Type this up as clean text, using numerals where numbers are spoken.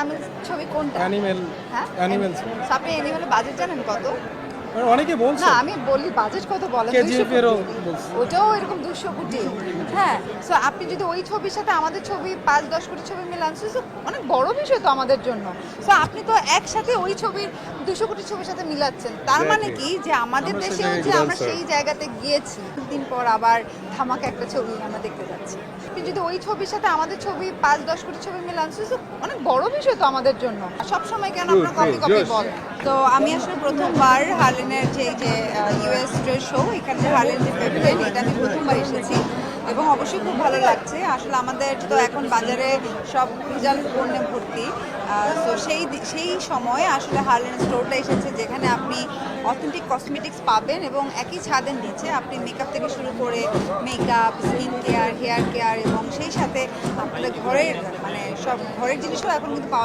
তামিল ছবি কোনটা? অ্যানিমেল। হ্যাঁ অ্যানিমেল। আপনি অ্যানিমেলের বাজেট জানেন কত? অনেকে বলছে না আমি বলি বাজেট কত বলেন? কেজিএফ 200 এরও কোটি। বলছে। ওটাও এরকম 200 কোটি। হ্যাঁ, সো আপনি যদি ওই ছবির সাথে আমাদের ছবি 5-10 কোটি ছবি মিলান, সো অনেক বড় বিষয় তো আমাদের জন্য। সো আপনি তো একসাথে ওই ছবির 200 কোটি ছবির সাথে মিলাচ্ছেন। তার মানে কি যে আমাদের আমরা সেই দেশেও জায়গায় যে ঘুরে আমরা আসছি। সেই জায়গাতে গিয়েছি, দিন পর আবার ধামাকা একটা ছবি আমরা দেখতে যাচ্ছি। আপনি যদি ওই ছবির সাথে আমাদের ছবি 5-10 কোটি ছবি মিলান, সো অনেক বড় বিষয় তো আমাদের জন্য। সব সময় কেন আপনারা কপি কপি বলেন? তো আমি আসলে প্রথমবার হার্লেনের যে ইউএস ট্রেড শো, এখানে যে হার্লেন যে প্যাভিলিয়ন, এটা আমি প্রথমবার এসেছি এবং অবশ্যই খুব ভালো লাগছে। আসলে আমাদের তো এখন বাজারে সব ভেজাল পণ্যে ভর্তি। তো সেই সময় আসলে হার্লেন স্টোরটা এসেছে যেখানে আপনি অথেন্টিক কসমেটিক্স পাবেন এবং একই ছাদের নিচে আপনি মেকআপ থেকে শুরু করে makeup, skin care, hair care এবং সেই সাথে আপনাদের ঘরের মানে সব ঘরের জিনিসও এখন কিন্তু পাওয়া